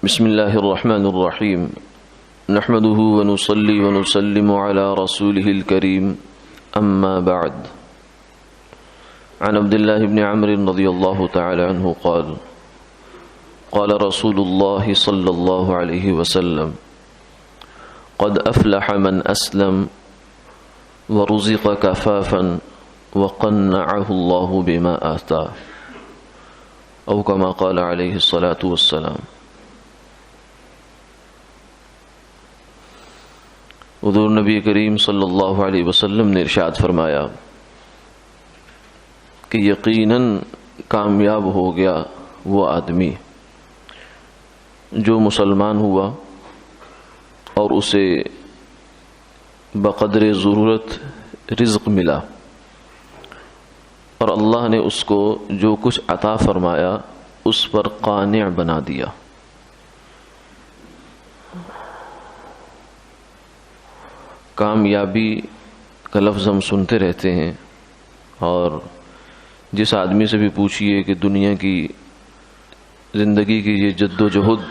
بسم الله الرحمن الرحيم نحمده ونصلي ونسلم على رسوله الكريم أما بعد عن عبد الله بن عمرو رضي الله تعالى عنه قال قال رسول الله صلى الله عليه وسلم قد أفلح من أسلم ورزق كفافا وقنعه الله بما آتاه أو كما قال عليه الصلاة والسلام۔ حضور نبی کریم صلی اللہ علیہ وسلم نے ارشاد فرمایا کہ یقیناً کامیاب ہو گیا وہ آدمی جو مسلمان ہوا اور اسے بقدر ضرورت رزق ملا اور اللہ نے اس کو جو کچھ عطا فرمایا اس پر قانع بنا دیا۔ کامیابی کا لفظ ہم سنتے رہتے ہیں، اور جس آدمی سے بھی پوچھئے کہ دنیا کی زندگی کی یہ جد و جہد،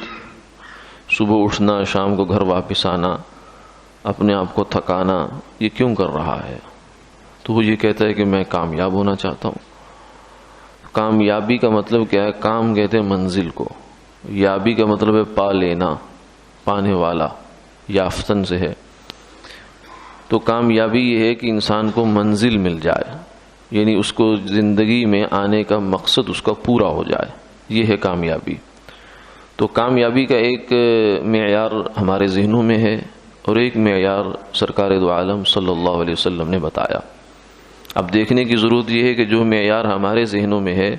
صبح اٹھنا شام کو گھر واپس آنا، اپنے آپ کو تھکانا، یہ کیوں کر رہا ہے؟ تو وہ یہ کہتا ہے کہ میں کامیاب ہونا چاہتا ہوں۔ کامیابی کا مطلب کیا ہے؟ کام کہتے ہیں منزل کو، یابی کا مطلب ہے پا لینا، پانے والا، یافتن سے ہے۔ تو کامیابی یہ ہے کہ انسان کو منزل مل جائے، یعنی اس کو زندگی میں آنے کا مقصد اس کا پورا ہو جائے، یہ ہے کامیابی۔ تو کامیابی کا ایک معیار ہمارے ذہنوں میں ہے اور ایک معیار سرکار دو عالم صلی اللہ علیہ وسلم نے بتایا۔ اب دیکھنے کی ضرورت یہ ہے کہ جو معیار ہمارے ذہنوں میں ہے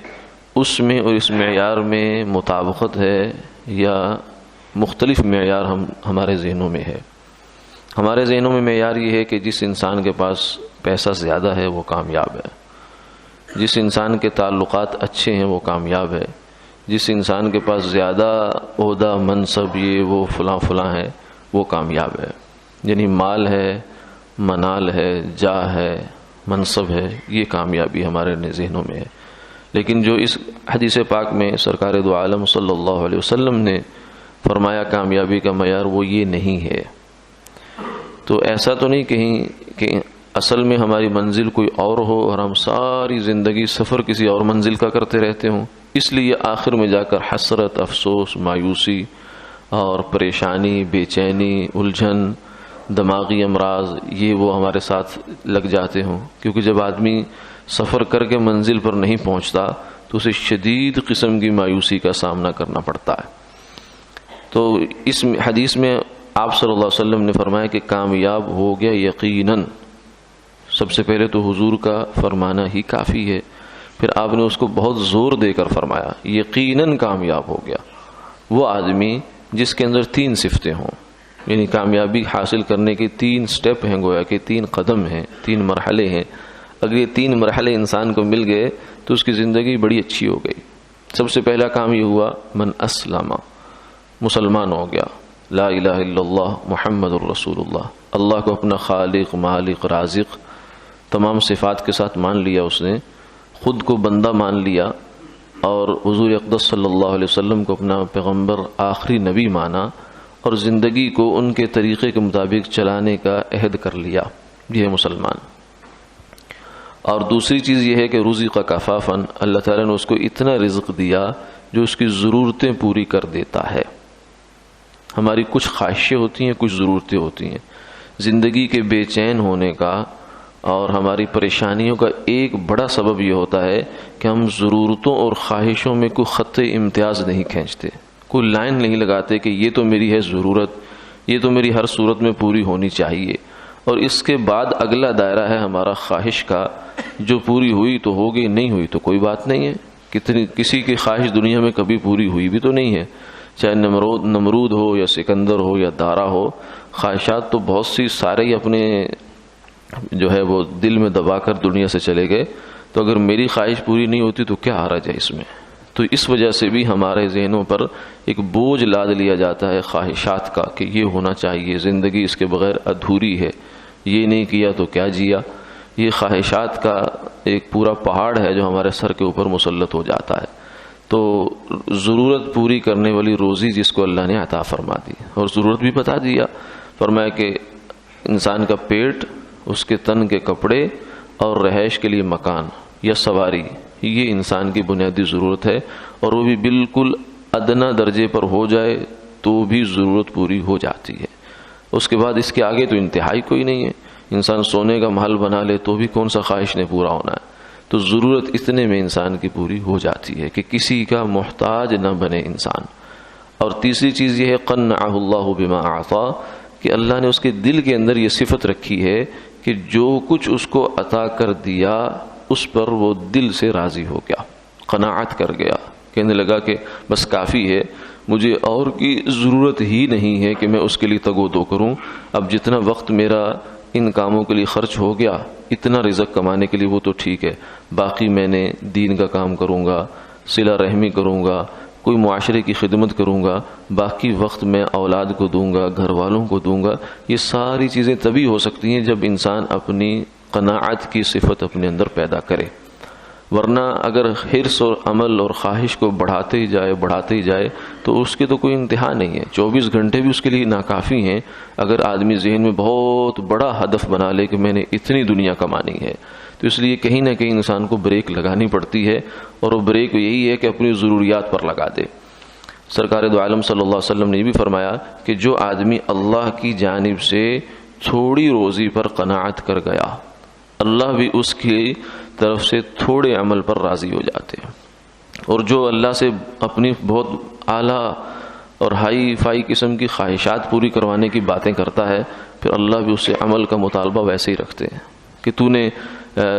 اس میں اور اس معیار میں مطابقت ہے یا مختلف معیار ہمارے ذہنوں میں ہے۔ ہمارے ذہنوں میں معیار یہ ہے کہ جس انسان کے پاس پیسہ زیادہ ہے وہ کامیاب ہے، جس انسان کے تعلقات اچھے ہیں وہ کامیاب ہے، جس انسان کے پاس زیادہ عہدہ منصب یہ وہ فلاں ہے وہ کامیاب ہے، یعنی مال ہے، منال ہے، جاہ ہے، منصب ہے، یہ کامیابی ہمارے ذہنوں میں ہے۔ لیکن جو اس حدیث پاک میں سرکار دو عالم صلی اللہ علیہ وسلم نے فرمایا کامیابی کا معیار وہ یہ نہیں ہے۔ تو ایسا تو نہیں کہیں کہ اصل میں ہماری منزل کوئی اور ہو اور ہم ساری زندگی سفر کسی اور منزل کا کرتے رہتے ہوں، اس لیے آخر میں جا کر حسرت، افسوس، مایوسی اور پریشانی، بے چینی، الجھن، دماغی امراض یہ وہ ہمارے ساتھ لگ جاتے ہوں۔ کیونکہ جب آدمی سفر کر کے منزل پر نہیں پہنچتا تو اسے شدید قسم کی مایوسی کا سامنا کرنا پڑتا ہے۔ تو اس حدیث میں آپ صلی اللہ علیہ وسلم نے فرمایا کہ کامیاب ہو گیا یقیناً۔ سب سے پہلے تو حضور کا فرمانا ہی کافی ہے، پھر آپ نے اس کو بہت زور دے کر فرمایا یقیناً کامیاب ہو گیا وہ آدمی جس کے اندر 3 صفتیں ہوں، یعنی کامیابی حاصل کرنے کے 3 سٹیپ ہیں، گویا کہ 3 قدم ہیں، 3 مرحلے ہیں۔ اگر یہ 3 مرحلے انسان کو مل گئے تو اس کی زندگی بڑی اچھی ہو گئی۔ سب سے پہلا کام یہ ہوا من اسلم، مسلمان ہو گیا، لا الہ الا اللہ محمد الرسول اللہ، اللہ کو اپنا خالق، مالک، رازق تمام صفات کے ساتھ مان لیا، اس نے خود کو بندہ مان لیا اور حضور اقدس صلی اللہ علیہ وسلم کو اپنا پیغمبر، آخری نبی مانا اور زندگی کو ان کے طریقے کے مطابق چلانے کا عہد کر لیا، یہ ہے مسلمان۔ اور دوسری چیز یہ ہے کہ رزق کفافاً، اللہ تعالیٰ نے اس کو اتنا رزق دیا جو اس کی ضرورتیں پوری کر دیتا ہے۔ ہماری کچھ خواہشیں ہوتی ہیں، کچھ ضرورتیں ہوتی ہیں۔ زندگی کے بے چین ہونے کا اور ہماری پریشانیوں کا ایک بڑا سبب یہ ہوتا ہے کہ ہم ضرورتوں اور خواہشوں میں کوئی خط امتیاز نہیں کھینچتے، کوئی لائن نہیں لگاتے کہ یہ تو میری ہے ضرورت، یہ تو میری ہر صورت میں پوری ہونی چاہیے، اور اس کے بعد اگلا دائرہ ہے ہمارا خواہش کا، جو پوری ہوئی تو ہوگی، نہیں ہوئی تو کوئی بات نہیں ہے۔ کسی کی خواہش دنیا میں کبھی پوری ہوئی بھی تو نہیں ہے، چاہے نمرود ہو یا سکندر ہو یا دارا ہو، خواہشات تو بہت سی سارے ہی اپنے جو ہے وہ دل میں دبا کر دنیا سے چلے گئے۔ تو اگر میری خواہش پوری نہیں ہوتی تو کیا حرج ہے اس میں؟ تو اس وجہ سے بھی ہمارے ذہنوں پر ایک بوجھ لاد لیا جاتا ہے خواہشات کا کہ یہ ہونا چاہیے، زندگی اس کے بغیر ادھوری ہے، یہ نہیں کیا تو کیا جیا۔ یہ خواہشات کا ایک پورا پہاڑ ہے جو ہمارے سر کے اوپر مسلط ہو جاتا ہے۔ تو ضرورت پوری کرنے والی روزی جس کو اللہ نے عطا فرما دی، اور ضرورت بھی بتا دیا، فرمایا کہ انسان کا پیٹ، اس کے تن کے کپڑے اور رہائش کے لیے مکان یا سواری، یہ انسان کی بنیادی ضرورت ہے، اور وہ بھی بالکل ادنا درجے پر ہو جائے تو بھی ضرورت پوری ہو جاتی ہے۔ اس کے بعد اس کے آگے تو انتہائی کوئی نہیں ہے، انسان سونے کا محل بنا لے تو بھی کون سا خواہش نے پورا ہونا ہے، تو ضرورت اتنے میں انسان کی پوری ہو جاتی ہے کہ کسی کا محتاج نہ بنے انسان۔ اور تیسری چیز یہ ہے قنعہ اللہ بما اعطا، کہ اللہ نے اس کے دل کے اندر یہ صفت رکھی ہے کہ جو کچھ اس کو عطا کر دیا اس پر وہ دل سے راضی ہو گیا، قناعت کر گیا، کہنے لگا کہ بس کافی ہے، مجھے اور کی ضرورت ہی نہیں ہے کہ میں اس کے لیے تگ و دو کروں، اب جتنا وقت میرا ان کاموں کے لیے خرچ ہو گیا، اتنا رزق کمانے کے لیے وہ تو ٹھیک ہے، باقی میں نے دین کا کام کروں گا، صلہ رحمی کروں گا، کوئی معاشرے کی خدمت کروں گا، باقی وقت میں اولاد کو دوں گا، گھر والوں کو دوں گا۔ یہ ساری چیزیں تبھی ہو سکتی ہیں جب انسان اپنی قناعت کی صفت اپنے اندر پیدا کرے، ورنہ اگر حرص اور عمل اور خواہش کو بڑھاتے ہی جائے تو اس کے تو کوئی انتہا نہیں ہے، 24 گھنٹے بھی اس کے لیے ناکافی ہیں اگر آدمی ذہن میں بہت بڑا ہدف بنا لے کہ میں نے اتنی دنیا کمانی ہے۔ تو اس لیے کہیں نہ کہیں انسان کو بریک لگانی پڑتی ہے، اور وہ بریک یہی ہے کہ اپنی ضروریات پر لگا دے۔ سرکار دو عالم صلی اللہ علیہ وسلم نے یہ بھی فرمایا کہ جو آدمی اللہ کی جانب سے تھوڑی روزی پر قناعت کر گیا، اللہ بھی اس کی طرف سے تھوڑے عمل پر راضی ہو جاتے ہیں، اور جو اللہ سے اپنی بہت اعلیٰ اور ہائی فائی قسم کی خواہشات پوری کروانے کی باتیں کرتا ہے، پھر اللہ بھی اس سے عمل کا مطالبہ ویسے ہی رکھتے ہیں کہ تو نے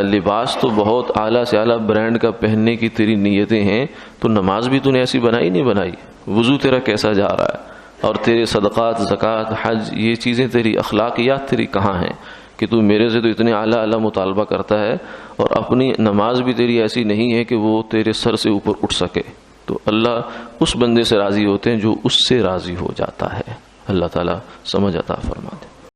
لباس تو بہت اعلیٰ سے اعلیٰ برانڈ کا پہننے کی تیری نیتیں ہیں، تو نماز بھی تو نے ایسی بنائی نہیں بنائی، وضو تیرا کیسا جا رہا ہے، اور تیرے صدقات، زکوٰۃ، حج، یہ چیزیں تیری اخلاقیات تیری کہاں ہیں کہ تو میرے سے تو اتنے اعلیٰ مطالبہ کرتا ہے، اور اپنی نماز بھی تیری ایسی نہیں ہے کہ وہ تیرے سر سے اوپر اٹھ سکے۔ تو اللہ اس بندے سے راضی ہوتے ہیں جو اس سے راضی ہو جاتا ہے۔ اللہ تعالیٰ سمجھ عطا فرما دے۔